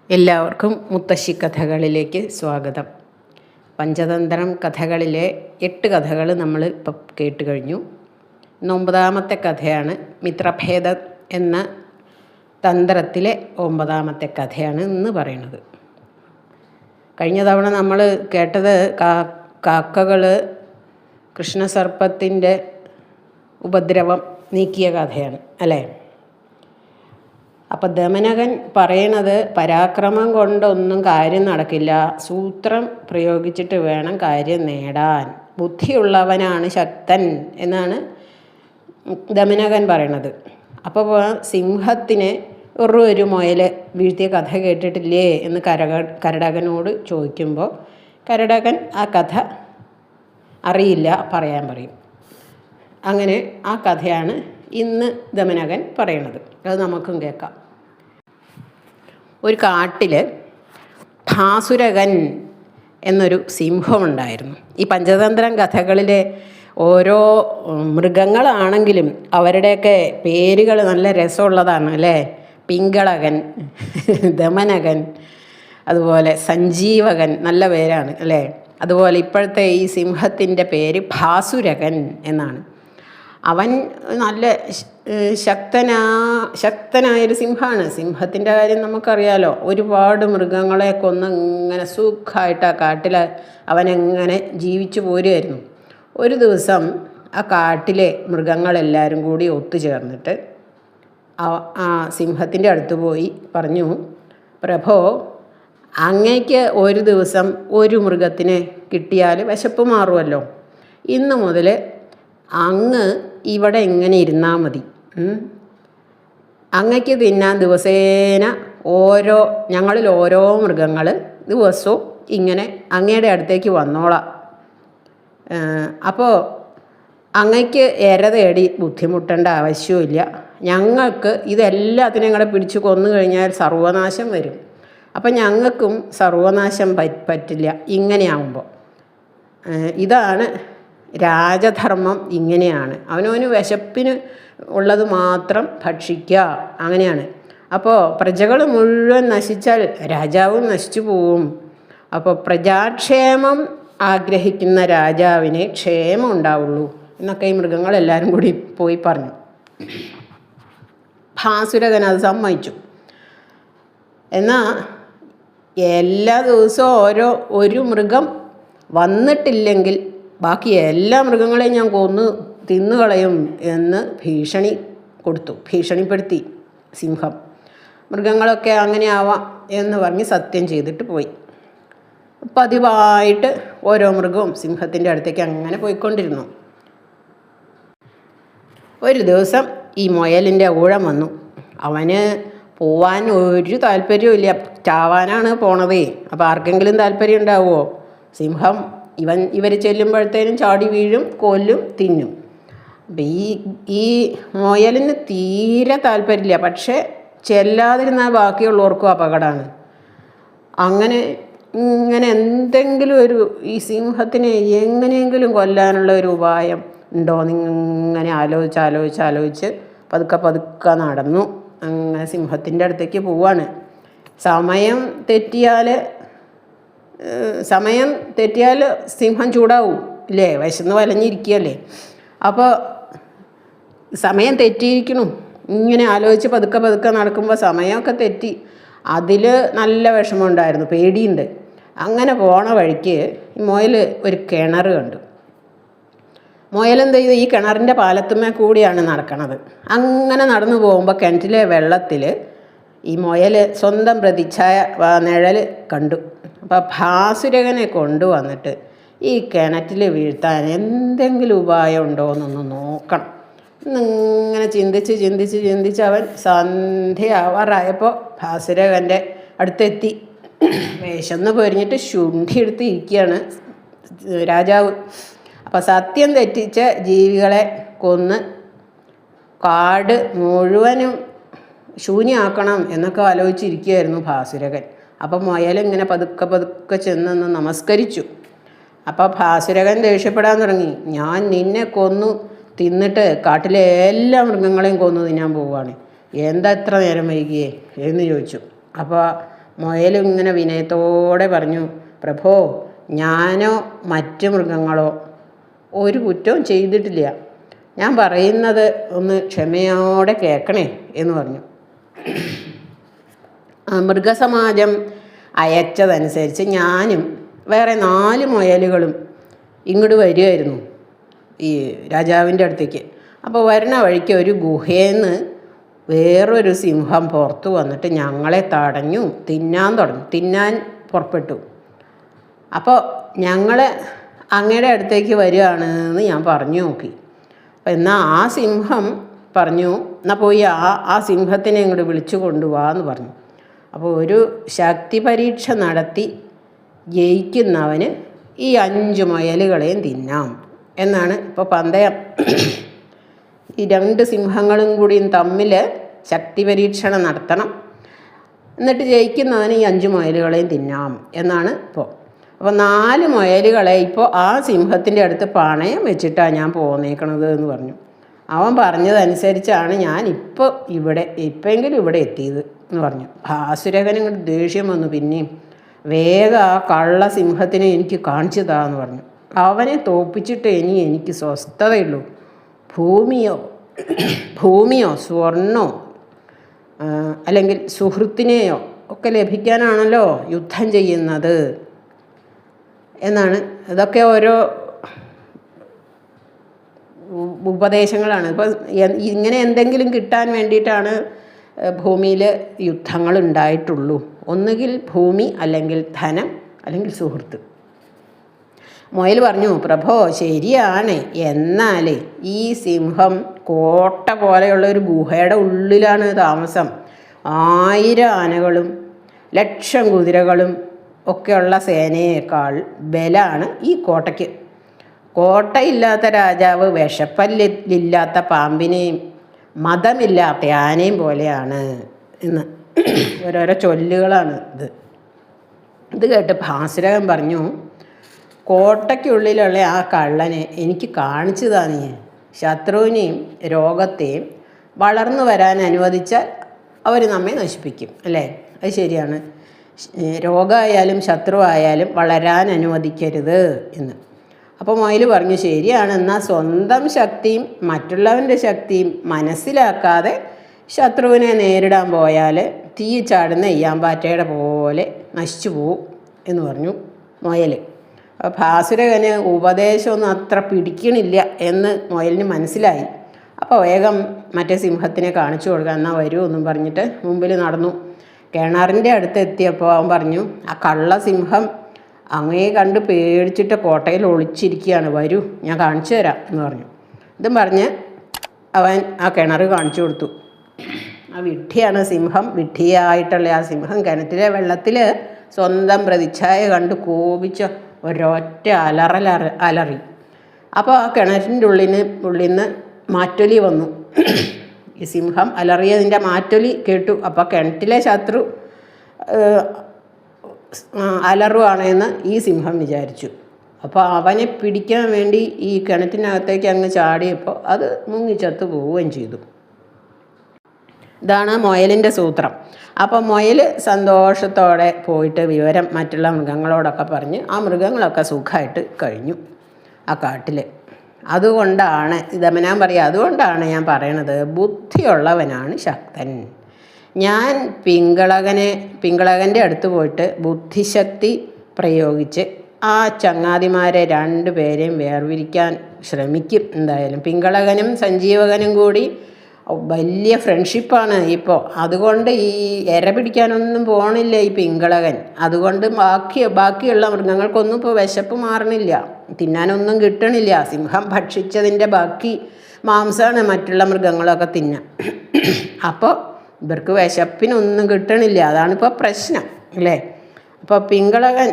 എല്ലാവർക്കും മുത്തശ്ശി കഥകളിലേക്ക് സ്വാഗതം. പഞ്ചതന്ത്രം കഥകളിലെ 8 കഥകൾ നമ്മൾ ഇപ്പം കേട്ട് കഴിഞ്ഞു. 9ാമത്തെ കഥയാണ് മിത്രഭേദം എന്ന തന്ത്രത്തിലെ 9ാമത്തെ കഥയാണ് ഇന്ന് പറയുന്നത്. കഴിഞ്ഞ തവണ നമ്മൾ കേട്ടത് കാക്കകൾ കൃഷ്ണസർപ്പത്തിൻ്റെ ഉപദ്രവം നീക്കിയ കഥയാണ് അല്ലേ? അപ്പം ദമനകൻ പറയണത് പരാക്രമം കൊണ്ടൊന്നും കാര്യം നടക്കില്ല, സൂത്രം പ്രയോഗിച്ചിട്ട് വേണം കാര്യം നേടാൻ, ബുദ്ധിയുള്ളവനാണ് ശക്തൻ എന്നാണ് ദമനകൻ പറയണത്. അപ്പോൾ സിംഹത്തിനെ ഒരു മുയൽ വീഴ്ത്തിയ കഥ കേട്ടിട്ടില്ലേ എന്ന് കരടകനോട് ചോദിക്കുമ്പോൾ കരടകൻ ആ കഥ അറിയില്ല, പറയാൻ പറയും. അങ്ങനെ ആ കഥയാണ് ഇന്ന് ദമനകൻ പറയണത്. അത് നമുക്കും കേൾക്കാം. ഒരു കാട്ടിൽ ഭാസുരകൻ എന്നൊരു സിംഹമുണ്ടായിരുന്നു. ഈ പഞ്ചതന്ത്രം കഥകളിലെ ഓരോ മൃഗങ്ങളാണെങ്കിലും അവരുടെയൊക്കെ പേരുകൾ നല്ല രസമുള്ളതാണ് അല്ലേ? പിങ്കളകൻ, ദമനകൻ, അതുപോലെ സഞ്ജീവകൻ, നല്ല പേരാണ് അല്ലേ? അതുപോലെ ഇപ്പോഴത്തെ ഈ സിംഹത്തിൻ്റെ പേര് ഭാസുരകൻ എന്നാണ്. അവൻ നല്ല ശക്തനായൊരു സിംഹമാണ്. സിംഹത്തിൻ്റെ കാര്യം നമുക്കറിയാലോ. ഒരുപാട് മൃഗങ്ങളെ കൊന്ന് ഇങ്ങനെ സുഖമായിട്ട് ആ കാട്ടിൽ അവനെങ്ങനെ ജീവിച്ചു പോരുമായിരുന്നു. ഒരു ദിവസം ആ കാട്ടിലെ മൃഗങ്ങളെല്ലാവരും കൂടി ഒത്തുചേർന്നിട്ട് ആ സിംഹത്തിൻ്റെ അടുത്ത് പോയി പറഞ്ഞു, പ്രഭോ, അങ്ങേക്ക് ഒരു ദിവസം ഒരു മൃഗത്തിനെ കിട്ടിയാൽ വിശപ്പ് മാറുമല്ലോ. ഇന്ന് മുതൽ അങ്ങ് ഇവിടെ ഇങ്ങനെ ഇരുന്നാൽ മതി. അങ്ങയ്ക്ക് തിന്നാൻ ദിവസേന ഞങ്ങളിൽ ഓരോ മൃഗങ്ങൾ ദിവസവും ഇങ്ങനെ അങ്ങയുടെ അടുത്തേക്ക് വന്നോളാം. അപ്പോൾ അങ്ങയ്ക്ക് ഇര തേടി ബുദ്ധിമുട്ടേണ്ട ആവശ്യമില്ല. ഞങ്ങൾക്ക് ഇതെല്ലാത്തിനും കൂടെ പിടിച്ച് കൊന്നു കഴിഞ്ഞാൽ സർവനാശം വരും. അപ്പം ഞങ്ങൾക്കും സർവനാശം പറ്റില്ല ഇങ്ങനെയാവുമ്പോൾ. ഇതാണ് രാജധർമ്മം, ഇങ്ങനെയാണ്. അവനവന് വിശപ്പിന് ഉള്ളത് മാത്രം ഭക്ഷിക്കുക, അങ്ങനെയാണ്. അപ്പോൾ പ്രജകൾ മുഴുവൻ നശിച്ചാൽ രാജാവും നശിച്ചു പോവും. അപ്പോൾ പ്രജാക്ഷേമം ആഗ്രഹിക്കുന്ന രാജാവിന് ക്ഷേമം ഉണ്ടാവുള്ളൂ എന്നൊക്കെ ഈ മൃഗങ്ങളെല്ലാവരും കൂടി പോയി പറഞ്ഞു. ഭാസുരകൻ അത് സമ്മതിച്ചു. എന്നാൽ എല്ലാ ദിവസവും ഒരു മൃഗം വന്നിട്ടില്ലെങ്കിൽ ബാക്കി എല്ലാ മൃഗങ്ങളെയും ഞാൻ കൊന്ന് തിന്നുകളയും എന്ന് ഭീഷണിപ്പെടുത്തി സിംഹം. മൃഗങ്ങളൊക്കെ അങ്ങനെ ആവാം എന്ന് പറഞ്ഞ് സത്യം ചെയ്തിട്ട് പോയി. പതിവായിട്ട് ഓരോ മൃഗവും സിംഹത്തിൻ്റെ അടുത്തേക്ക് അങ്ങനെ പോയിക്കൊണ്ടിരുന്നു. ഒരു ദിവസം ഈ മുയലിൻ്റെ ഊഴം വന്നു. അവന് പോവാൻ ഒരു താല്പര്യവും ഇല്ല, ചാവാനാണ് പോണതേ. അപ്പോൾ ആർക്കെങ്കിലും താല്പര്യം ഉണ്ടാവുമോ? സിംഹം ഇവർ ചെല്ലുമ്പോഴത്തേനും ചാടി വീഴും, കൊല്ലും, തിന്നും. അപ്പം ഈ മുയലിന് തീരെ താല്പര്യമില്ല. പക്ഷേ ചെല്ലാതിരുന്നാൽ ബാക്കിയുള്ളവർക്കും അപകടമാണ്. ഇങ്ങനെ എന്തെങ്കിലും ഈ സിംഹത്തിനെ എങ്ങനെയെങ്കിലും കൊല്ലാനുള്ള ഒരു ഉപായം ഉണ്ടോ എന്നിങ്ങനെ ആലോചിച്ച് പതുക്കെ നടന്നു. അങ്ങനെ സിംഹത്തിൻ്റെ അടുത്തേക്ക് പോവാണ്. സമയം തെറ്റിയാൽ സിംഹം ചൂടാവും ഇല്ലേ? വിശന്ന് വലഞ്ഞിരിക്കുകയല്ലേ? അപ്പോൾ സമയം തെറ്റിയിരിക്കണു. ഇങ്ങനെ ആലോചിച്ച് പതുക്കെ നടക്കുമ്പോൾ സമയമൊക്കെ തെറ്റി. അതിൽ നല്ല വിഷമമുണ്ടായിരുന്നു, പേടിയുണ്ട്. അങ്ങനെ പോണ വഴിക്ക് മുയൽ ഒരു കിണർ കണ്ടു. മുയലെന്ത് ചെയ്തു? ഈ കിണറിൻ്റെ പാലത്തുമ്മേ കൂടിയാണ് നടക്കണത്. അങ്ങനെ നടന്നു പോകുമ്പോൾ കിണറ്റിലെ വെള്ളത്തിൽ ഈ മുയൽ സ്വന്തം പ്രതിച്ഛായ നിഴൽ കണ്ടു. അപ്പോൾ ഭാസുരകനെ കൊണ്ടുവന്നിട്ട് ഈ കിണറ്റിൽ വീഴ്ത്താൻ എന്തെങ്കിലും ഉപായം ഉണ്ടോ എന്നൊന്ന് നോക്കണം എന്നിങ്ങനെ ചിന്തിച്ച് അവൻ സന്ധ്യയാവാറായപ്പോൾ ഭാസുരകൻ്റെ അടുത്തെത്തി. വിശന്ന് പൊരിഞ്ഞിട്ട് ശുണ്ഠി എടുത്ത് ഇരിക്കുകയാണ് രാജാവ്. അപ്പോൾ സത്യം തെറ്റിച്ച ജീവികളെ കൊന്ന് കാട് മുഴുവനും ശൂന്യമാക്കണം എന്നൊക്കെ ആലോചിച്ചിരിക്കുകയായിരുന്നു ഭാസുരകൻ. അപ്പം മുയലിങ്ങനെ പതുക്കെ ചെന്നൊന്ന് നമസ്കരിച്ചു. അപ്പോൾ ഭാസുരകൻ ദേഷ്യപ്പെടാൻ തുടങ്ങി. ഞാൻ നിന്നെ കൊന്നു തിന്നിട്ട് കാട്ടിലെ എല്ലാ മൃഗങ്ങളെയും കൊന്നു തിന്നാൻ പോവുകയാണ്, എന്താ എത്ര നേരം വൈകിയേ എന്ന് ചോദിച്ചു. അപ്പോൾ മുയലും ഇങ്ങനെ വിനയത്തോടെ പറഞ്ഞു, പ്രഭോ, ഞാനോ മറ്റു മൃഗങ്ങളോ ഒരു കുറ്റവും ചെയ്തിട്ടില്ല. ഞാൻ പറയുന്നത് ഒന്ന് ക്ഷമയോടെ കേൾക്കണേ എന്ന് പറഞ്ഞു. മൃഗസമാജം അയച്ചതനുസരിച്ച് ഞാനും വേറെ 4 മുയലുകളും ഇങ്ങോട്ട് വരികയായിരുന്നു ഈ രാജാവിൻ്റെ അടുത്തേക്ക്. അപ്പോൾ വരുന്ന വഴിക്ക് ഒരു ഗുഹയിൽ നിന്ന് വേറൊരു സിംഹം പുറത്തു വന്നിട്ട് ഞങ്ങളെ തടഞ്ഞു തിന്നാൻ പുറപ്പെട്ടു. അപ്പോൾ ഞങ്ങൾ അങ്ങയുടെ അടുത്തേക്ക് വരികയാണെന്ന് ഞാൻ പറഞ്ഞു നോക്കി. അപ്പോൾ എന്നാൽ ആ സിംഹം പറഞ്ഞു, എന്നാൽ പോയി ആ സിംഹത്തിനെ ഇങ്ങോട്ട് വിളിച്ചു കൊണ്ടുപോകാമെന്ന് പറഞ്ഞു. അപ്പോൾ ഒരു ശക്തി പരീക്ഷ നടത്തി ജയിക്കുന്നവന് ഈ 5 മുയലുകളെയും തിന്നാം എന്നാണ് ഇപ്പോൾ പന്തയം. ഈ 2 സിംഹങ്ങളും കൂടിയും തമ്മിൽ ശക്തി പരീക്ഷണം നടത്തണം. എന്നിട്ട് ജയിക്കുന്നവന് ഈ 5 മുയലുകളെയും തിന്നാം എന്നാണ് ഇപ്പോൾ. അപ്പോൾ 4 മുയലുകളെ ഇപ്പോൾ ആ സിംഹത്തിൻ്റെ അടുത്ത് പണയം വെച്ചിട്ടാണ് ഞാൻ പോന്നേക്കണത് എന്ന് പറഞ്ഞു. അവൻ പറഞ്ഞതനുസരിച്ചാണ് ഞാൻ ഇപ്പോഴെങ്കിലും ഇവിടെ എത്തിയത് എന്ന് പറഞ്ഞു. ഭാസുരകന് ഇങ്ങോട്ട് ദേഷ്യം വന്നു. പിന്നെയും വേഗം ആ കള്ള സിംഹത്തിനെ എനിക്ക് കാണിച്ചു താന്ന് പറഞ്ഞു. അവനെ തോപ്പിച്ചിട്ട് എനിക്ക് സ്വസ്ഥതയുള്ളൂ. ഭൂമിയോ സ്വർണ്ണോ അല്ലെങ്കിൽ സുഹൃത്തിനെയോ ഒക്കെ ലഭിക്കാനാണല്ലോ യുദ്ധം ചെയ്യുന്നത് എന്നാണ്. ഇതൊക്കെ ഓരോ ഉപദേശങ്ങളാണ്. ഇപ്പോൾ ഇങ്ങനെ എന്തെങ്കിലും കിട്ടാൻ വേണ്ടിയിട്ടാണ് ഭൂമിയിൽ യുദ്ധങ്ങൾ ഉണ്ടായിട്ടുള്ളൂ. ഒന്നുകിൽ ഭൂമി, അല്ലെങ്കിൽ ധനം, അല്ലെങ്കിൽ സുഹൃത്ത്. മുയൽ പറഞ്ഞു, പ്രഭോ, ശരിയാണ്. എന്നാൽ ഈ സിംഹം കോട്ട പോലെയുള്ള ഒരു ഗുഹയുടെ ഉള്ളിലാണ് താമസം. 1000 ആനകളും 1,00,000 കുതിരകളും ഒക്കെയുള്ള സേനയേക്കാൾ ബലാണ് ഈ കോട്ടയ്ക്ക്. കോട്ടയില്ലാത്ത രാജാവ് വിഷപ്പല്ലില്ലാത്ത പാമ്പിനെയും മതമില്ലാത്ത ആനയും പോലെയാണ് എന്ന് ഓരോരോ ചൊല്ലുകളാണ് ഇത് കേട്ട് ഭാസുരകൻ പറഞ്ഞു, കോട്ടയ്ക്കുള്ളിലുള്ള ആ കള്ളനെ എനിക്ക് കാണിച്ചു താനേ. ശത്രുവിനെയും രോഗത്തെയും വളർന്നു വരാൻ അനുവദിച്ചാൽ അവർ നമ്മെ നശിപ്പിക്കും, അല്ലേ? അത് ശരിയാണ്. രോഗമായാലും ശത്രുവായാലും വളരാൻ അനുവദിക്കരുത് എന്ന്. അപ്പോൾ മുയൽ പറഞ്ഞു, ശരിയാണ്. എന്നാൽ സ്വന്തം ശക്തിയും മറ്റുള്ളവൻ്റെ ശക്തിയും മനസ്സിലാക്കാതെ ശത്രുവിനെ നേരിടാൻ പോയാൽ തീ ചാടുന്ന ഈയാമ്പാറ്റയുടെ പോലെ നശിച്ചു പോവും എന്ന് പറഞ്ഞു മുയൽ. ഭാസുരകന് ഉപദേശമൊന്നും അത്ര പിടിക്കണില്ല എന്ന് മുയലിന് മനസ്സിലായി. അപ്പോൾ വേഗം മറ്റേ സിംഹത്തിനെ കാണിച്ചു കൊടുക്കുക, എന്നാൽ വരൂ എന്നും പറഞ്ഞിട്ട് മുമ്പിൽ നടന്നു. കിണറിൻ്റെ അടുത്ത് എത്തിയപ്പോൾ അവൻ പറഞ്ഞു, ആ കള്ള സിംഹം അങ്ങേ കണ്ട് പേടിച്ചിട്ട് കോട്ടയിൽ ഒളിച്ചിരിക്കുകയാണ്, വരൂ ഞാൻ കാണിച്ചു തരാം എന്ന് പറഞ്ഞു. ഇതും പറഞ്ഞ് അവൻ ആ കിണർ കാണിച്ചു കൊടുത്തു. ആ വിഡ്ഢിയാണ് സിംഹം. വിഡ്ഢിയായിട്ടുള്ള ആ സിംഹം കിണറ്റിലെ വെള്ളത്തിൽ സ്വന്തം പ്രതിച്ഛായ കണ്ട് കോപിച്ച ഒരൊറ്റ അലറി. അപ്പോൾ ആ കിണറ്റിൻ്റെ ഉള്ളിൽ നിന്ന് മാറ്റൊലി വന്നു. ഈ സിംഹം അലറിയതിൻ്റെ മാറ്റൊലി കേട്ടു. അപ്പോൾ കിണറ്റിലെ ശത്രു അലറുവാണെന്ന് ഈ സിംഹം വിചാരിച്ചു. അപ്പോൾ അവനെ പിടിക്കാൻ വേണ്ടി ഈ കിണറ്റിനകത്തേക്ക് അങ്ങ് ചാടിയപ്പോൾ അത് മുങ്ങിച്ചത്ത് പോവുകയും ചെയ്തു. ഇതാണ് മുയലിൻ്റെ സൂത്രം. അപ്പോൾ മുയൽ സന്തോഷത്തോടെ പോയിട്ട് വിവരം മറ്റുള്ള മൃഗങ്ങളോടൊക്കെ പറഞ്ഞ് ആ മൃഗങ്ങളൊക്കെ സുഖമായിട്ട് കഴിഞ്ഞു ആ കാട്ടിൽ. അതുകൊണ്ടാണ് അതുകൊണ്ടാണ് ഞാൻ പറയണത്, ബുദ്ധിയുള്ളവനാണ് ശക്തൻ. ഞാൻ പിങ്കളകൻ്റെ അടുത്ത് പോയിട്ട് ബുദ്ധിശക്തി പ്രയോഗിച്ച് ആ ചങ്ങാതിമാരെ 2 പേരെയും വേർതിരിക്കാൻ ശ്രമിക്കും. എന്തായാലും പിങ്കളകനും സഞ്ജീവകനും കൂടി വലിയ ഫ്രണ്ട്ഷിപ്പാണ് ഇപ്പോൾ. അതുകൊണ്ട് ഈ ഇര പിടിക്കാനൊന്നും പോകണില്ല ഈ പിങ്കളകൻ. അതുകൊണ്ട് ബാക്കിയുള്ള മൃഗങ്ങൾക്കൊന്നും ഇപ്പോൾ വിശപ്പ് മാറണില്ല, തിന്നാനൊന്നും കിട്ടണില്ല. സിംഹം ഭക്ഷിച്ചതിൻ്റെ ബാക്കി മാംസമാണ് മറ്റുള്ള മൃഗങ്ങളൊക്കെ തിന്നാം. അപ്പോൾ ഇവർക്ക് വിശപ്പിനൊന്നും കിട്ടണില്ല. അതാണിപ്പോൾ പ്രശ്നം, അല്ലേ? അപ്പോൾ പിങ്കളകൻ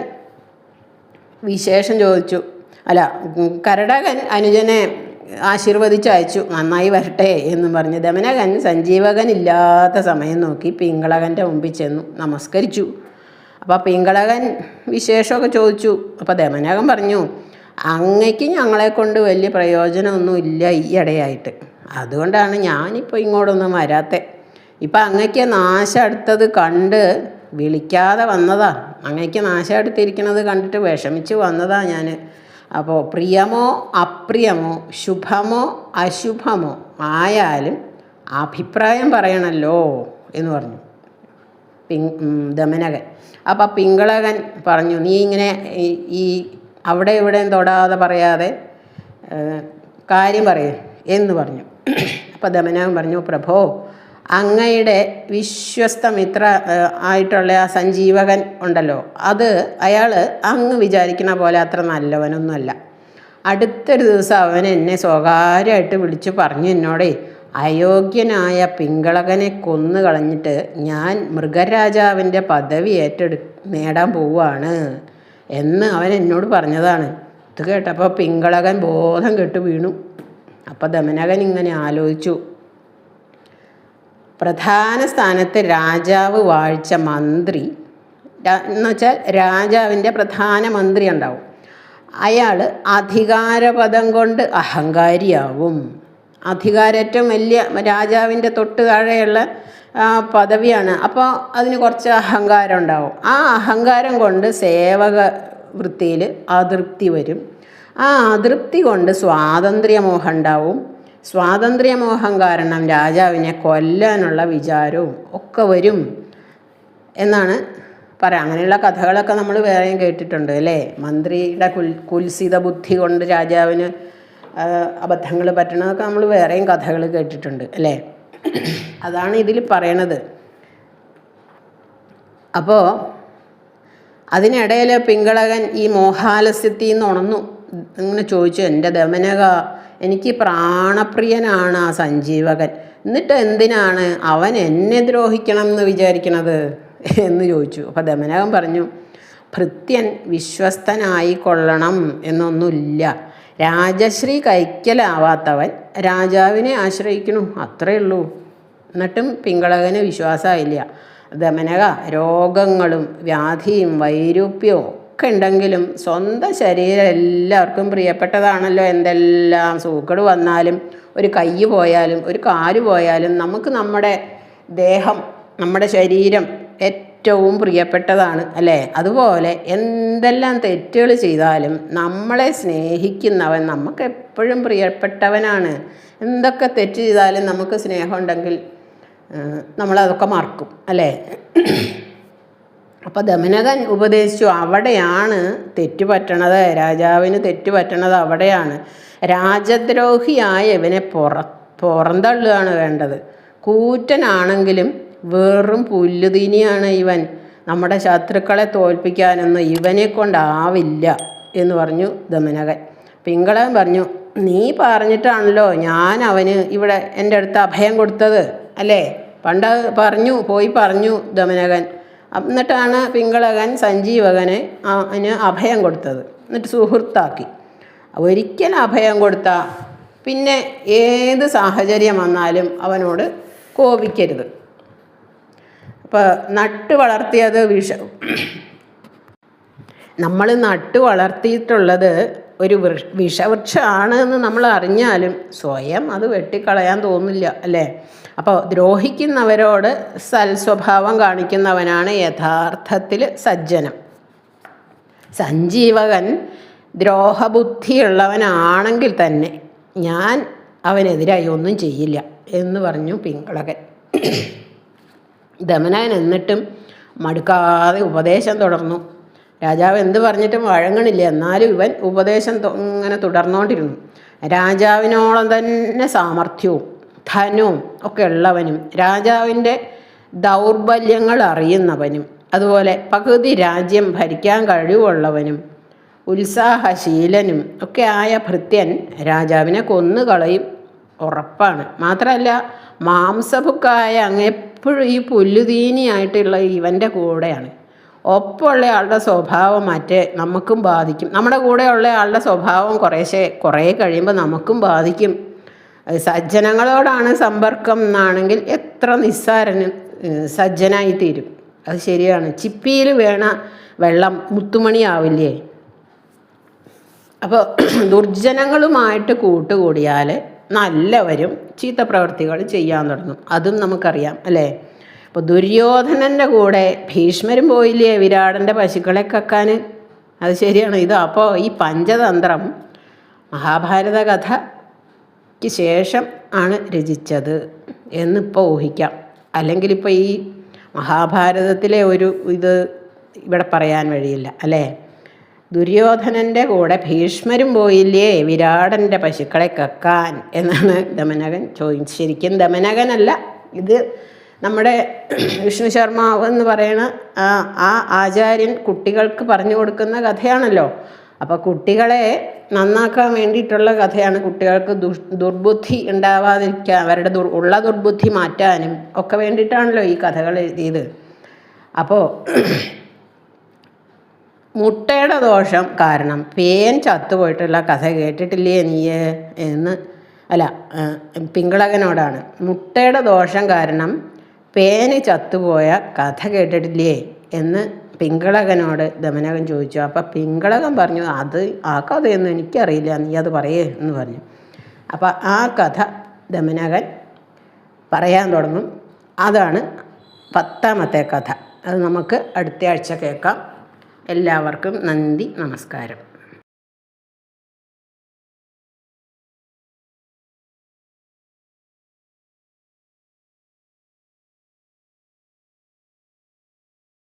വിശേഷം ചോദിച്ചു. കരടകൻ അനുജനെ ആശീർവദിച്ചയച്ചു, നന്നായി വരട്ടെ എന്നും പറഞ്ഞ്. ദമനകൻ സഞ്ജീവകനില്ലാത്ത സമയം നോക്കി പിങ്കളകൻ്റെ മുമ്പിൽ ചെന്നു നമസ്കരിച്ചു. അപ്പോൾ പിങ്കളകൻ വിശേഷമൊക്കെ ചോദിച്ചു. അപ്പോൾ ദമനകൻ പറഞ്ഞു, അങ്ങയ്ക്ക് ഞങ്ങളെക്കൊണ്ട് വലിയ പ്രയോജനമൊന്നും ഇല്ല ഈ ഇടയായിട്ട്. അതുകൊണ്ടാണ് ഞാനിപ്പോൾ ഇങ്ങോട്ടൊന്നും വരാത്തത്. ഇപ്പം അങ്ങയ്ക്ക് നാശം അടുത്തത് കണ്ട് വിളിക്കാതെ വന്നതാ. അങ്ങയ്ക്ക് നാശമെടുത്തിരിക്കുന്നത് കണ്ടിട്ട് വിഷമിച്ച് വന്നതാ ഞാൻ. അപ്പോൾ പ്രിയമോ അപ്രിയമോ ശുഭമോ അശുഭമോ ആയാലും അഭിപ്രായം പറയണമല്ലോ എന്ന് പറഞ്ഞു ദമനകൻ. അപ്പോൾ പിങ്കളകൻ പറഞ്ഞു, നീ ഇങ്ങനെ ഈ അവിടെ ഇവിടെയും തൊടാതെ പറയാതെ കാര്യം പറയേ എന്ന് പറഞ്ഞു. അപ്പോൾ ദമനകൻ പറഞ്ഞു, പ്രഭോ, അങ്ങയുടെ വിശ്വസ്തമിത്ര ആയിട്ടുള്ള ആ സഞ്ജീവകൻ ഉണ്ടല്ലോ, അയാൾ അങ്ങ് വിചാരിക്കുന്ന പോലെ അത്ര നല്ലവനൊന്നുമല്ല. അടുത്തൊരു ദിവസം അവൻ എന്നെ സ്വകാര്യമായിട്ട് വിളിച്ചു പറഞ്ഞു എന്നോടേ, അയോഗ്യനായ പിങ്കളകനെ കൊന്നു കളഞ്ഞിട്ട് ഞാൻ മൃഗരാജാവിൻ്റെ പദവി നേടാൻ പോവുകയാണ് എന്ന് അവൻ എന്നോട് പറഞ്ഞതാണ്. ഇത് കേട്ടപ്പോൾ പിങ്കളകൻ ബോധം കെട്ട് വീണു. അപ്പോൾ ദമനകൻ ഇങ്ങനെ ആലോചിച്ചു, പ്രധാന സ്ഥാനത്ത് രാജാവ് വാഴിച്ച മന്ത്രി എന്നുവെച്ചാൽ രാജാവിൻ്റെ പ്രധാന മന്ത്രി ഉണ്ടാവും, അയാൾ അധികാരപദം കൊണ്ട് അഹങ്കാരിയാവും. ഏറ്റവും വലിയ രാജാവിൻ്റെ തൊട്ട് താഴെയുള്ള പദവിയാണ്. അപ്പോൾ അതിന് കുറച്ച് അഹങ്കാരം ഉണ്ടാവും. ആ അഹങ്കാരം കൊണ്ട് സേവക വൃത്തിയിൽ അതൃപ്തി വരും. ആ അതൃപ്തി കൊണ്ട് സ്വാതന്ത്ര്യമോഹം ഉണ്ടാവും. സ്വാതന്ത്ര്യമോഹം കാരണം രാജാവിനെ കൊല്ലാനുള്ള വിചാരവും ഒക്കെ വരും എന്നാണ് പറയാം. അങ്ങനെയുള്ള കഥകളൊക്കെ നമ്മൾ വേറെയും കേട്ടിട്ടുണ്ട് അല്ലേ. മന്ത്രിയുടെ കുൽസിത ബുദ്ധി കൊണ്ട് രാജാവിന് അബദ്ധങ്ങൾ പറ്റണതൊക്കെ നമ്മൾ വേറെയും കഥകൾ കേട്ടിട്ടുണ്ട് അല്ലേ. അതാണ് ഇതിൽ പറയണത്. അപ്പോൾ അതിനിടയിൽ പിങ്കളകൻ ഈ മോഹാലസ്യത്തിൽ നിന്ന് ഉണർന്നു. ഇങ്ങനെ ചോദിച്ചു, എൻ്റെ ദമനക, എനിക്ക് പ്രാണപ്രിയനാണ് ആ സഞ്ജീവകൻ, എന്നിട്ട് എന്തിനാണ് അവൻ എന്നെ ദ്രോഹിക്കണം എന്ന് വിചാരിക്കണത് എന്ന് ചോദിച്ചു. അപ്പോൾ ദമനകൻ പറഞ്ഞു, ഭൃത്യൻ വിശ്വസ്തനായി കൊള്ളണം എന്നൊന്നുമില്ല. രാജശ്രീ കൈക്കലാവാത്തവൻ രാജാവിനെ ആശ്രയിക്കണു, അത്രയേ ഉള്ളൂ. എന്നിട്ടും പിങ്കളകന് വിശ്വാസമായില്ല. ദമനക, രോഗങ്ങളും വ്യാധിയും വൈരൂപ്യവും ഒക്കെ ഉണ്ടെങ്കിലും സ്വന്തം ശരീരം എല്ലാവർക്കും പ്രിയപ്പെട്ടതാണല്ലോ. എന്തെല്ലാം സൂക്കേട് വന്നാലും, ഒരു കൈ പോയാലും ഒരു കാല് പോയാലും നമുക്ക് നമ്മുടെ ദേഹം, നമ്മുടെ ശരീരം ഏറ്റവും പ്രിയപ്പെട്ടതാണ് അല്ലേ. അതുപോലെ എന്തെല്ലാം തെറ്റുകൾ ചെയ്താലും നമ്മളെ സ്നേഹിക്കുന്നവൻ നമുക്ക് എപ്പോഴും പ്രിയപ്പെട്ടവനാണ്. എന്തൊക്കെ തെറ്റ് ചെയ്താലും നമുക്ക് സ്നേഹമുണ്ടെങ്കിൽ നമ്മളതൊക്കെ മറക്കും അല്ലേ. അപ്പോൾ ദമനകൻ ഉപദേശിച്ചു, അവിടെയാണ് തെറ്റ് പറ്റണത്, രാജാവിന് തെറ്റ് പറ്റണത് അവിടെയാണ്. രാജദ്രോഹിയായ ഇവനെ പുറന്തള്ളുകയാണ് വേണ്ടത്. കൂറ്റനാണെങ്കിലും വെറും പുല്ലുതീനിയാണ് ഇവൻ. നമ്മുടെ ശത്രുക്കളെ തോൽപ്പിക്കാനൊന്നും ഇവനെ കൊണ്ടാവില്ല എന്ന് പറഞ്ഞു ദമനകൻ. പിങ്കളകൻ പറഞ്ഞു, നീ പറഞ്ഞിട്ടാണല്ലോ ഞാൻ അവന് ഇവിടെ എൻ്റെ അടുത്ത് അഭയം കൊടുത്തത് അല്ലേ. പണ്ട് പോയി പറഞ്ഞു ദമനകൻ. എന്നിട്ടാണ് പിങ്കളകൻ സഞ്ജീവകനെ അവന് അഭയം കൊടുത്തത്, എന്നിട്ട് സുഹൃത്താക്കി. ഒരിക്കൽ അഭയം കൊടുത്താൽ പിന്നെ ഏത് സാഹചര്യം വന്നാലും അവനോട് കോപിക്കരുത്. ഇപ്പോൾ നട്ട് വളർത്തിയത് നമ്മൾ നട്ട് വളർത്തിയിട്ടുള്ളത് ഒരു വിഷവൃക്ഷമാണ് എന്ന് നമ്മൾ അറിഞ്ഞാലും സ്വയം അത് വെട്ടിക്കളയാൻ തോന്നില്ല അല്ലേ. അപ്പോൾ ദ്രോഹിക്കുന്നവരോട് സൽസ്വഭാവം കാണിക്കുന്നവനാണ് യഥാർത്ഥത്തിൽ സജ്ജനം. സഞ്ജീവകൻ ദ്രോഹബുദ്ധിയുള്ളവനാണെങ്കിൽ തന്നെ ഞാൻ അവനെതിരായി ഒന്നും ചെയ്യില്ല എന്ന് പറഞ്ഞു പിങ്കളകൻ. ദമനകൻ എന്നിട്ടും മടുക്കാതെ ഉപദേശം തുടർന്നു. രാജാവ് എന്ത് പറഞ്ഞിട്ടും വഴങ്ങണില്ല. എന്നാലും ഇവൻ ഉപദേശം ഇങ്ങനെ തുടർന്നുകൊണ്ടിരുന്നു. രാജാവിനോളം തന്നെ സാമർഥ്യവും ധനവും ഒക്കെ ഉള്ളവനും രാജാവിൻ്റെ ദൗർബല്യങ്ങൾ അറിയുന്നവനും അതുപോലെ പകുതി രാജ്യം ഭരിക്കാൻ കഴിവുള്ളവനും ഉത്സാഹശീലനും ഒക്കെ ആയ ഭൃത്യൻ രാജാവിനെ കൊന്നുകളയും ഉറപ്പാണ്. മാത്രമല്ല മാംസഭുക്കായ അങ്ങെപ്പോഴും ഈ പുല്ലുതീനിയായിട്ടുള്ള ഇവൻ്റെ കൂടെയാണ്. ഒപ്പമുള്ള ആളുടെ സ്വഭാവം നമുക്കും ബാധിക്കും. നമ്മുടെ കൂടെയുള്ള ആളുടെ സ്വഭാവം കുറേ കഴിയുമ്പോൾ നമുക്കും ബാധിക്കും. സജ്ജനങ്ങളോടാണ് സമ്പർക്കം എന്നാണെങ്കിൽ എത്ര നിസ്സാരനും സജ്ജനായി തീരും. അത് ശരിയാണ്. ചിപ്പിയിൽ വീണ വെള്ളം മുത്തുമണിയാവില്ലേ. അപ്പോൾ ദുർജനങ്ങളുമായിട്ട് കൂട്ടുകൂടിയാൽ നല്ലവരും ചീത്ത പ്രവൃത്തികൾ ചെയ്യാൻ തുടങ്ങും. അതും നമുക്കറിയാം അല്ലേ. അപ്പോൾ ദുര്യോധനൻ്റെ കൂടെ ഭീഷ്മരും പോയില്ലേ വിരാടൻ്റെ പശുക്കളെ കക്കാൻ? അത് ശരിയാണ്. ഇത് അപ്പോൾ ഈ പഞ്ചതന്ത്രം മഹാഭാരത കഥയ്ക്ക് ശേഷം ആണ് രചിച്ചത് എന്നിപ്പോൾ ഊഹിക്കാം. അല്ലെങ്കിൽ ഇപ്പോൾ ഈ മഹാഭാരതത്തിലെ ഒരു ഇത് ഇവിടെ പറയാൻ വഴിയില്ല അല്ലേ? ദുര്യോധനൻ്റെ കൂടെ ഭീഷ്മരും പോയില്ലേ വിരാടൻ്റെ പശുക്കളെ കക്കാൻ എന്നാണ് ദമനകൻ ചോദിച്ചത്. ശരിക്കും ദമനകനല്ല, ഇത് നമ്മുടെ വിഷ്ണു ശർമാവ് എന്ന് പറയുന്ന ആ ആചാര്യൻ കുട്ടികൾക്ക് പറഞ്ഞു കൊടുക്കുന്ന കഥയാണല്ലോ. അപ്പോൾ കുട്ടികളെ നന്നാക്കാൻ വേണ്ടിയിട്ടുള്ള കഥയാണ്. കുട്ടികൾക്ക് ദുർബുദ്ധി ഉണ്ടാവാതിരിക്കാൻ, അവരുടെ ഉള്ള ദുർബുദ്ധി മാറ്റാനും ഒക്കെ വേണ്ടിയിട്ടാണല്ലോ ഈ കഥകൾ എഴുതിയത്. അപ്പോൾ മുട്ടയുടെ ദോഷം കാരണം പേൻ ചത്തുപോയിട്ടുള്ള കഥ കേട്ടിട്ടില്ലേ നീ എന്ന്, അല്ല പിങ്കളകനോടാണ്. മുട്ടയുടെ ദോഷം കാരണം പേന് ചത്തുപോയ കഥ കേട്ടിട്ടില്ലേ എന്ന് പിങ്കളകനോട് ദമനകൻ ചോദിച്ചു. അപ്പം പിങ്കളകൻ പറഞ്ഞു, അത് ആ കഥയൊന്നും എനിക്കറിയില്ല, നീ അത് പറയേ എന്ന് പറഞ്ഞു. അപ്പം ആ കഥ ദമനകൻ പറയാൻ തുടങ്ങും. അതാണ് 10ാമത്തെ കഥ. അത് നമുക്ക് അടുത്ത ആഴ്ച കേൾക്കാം. എല്ലാവർക്കും നന്ദി, നമസ്കാരം.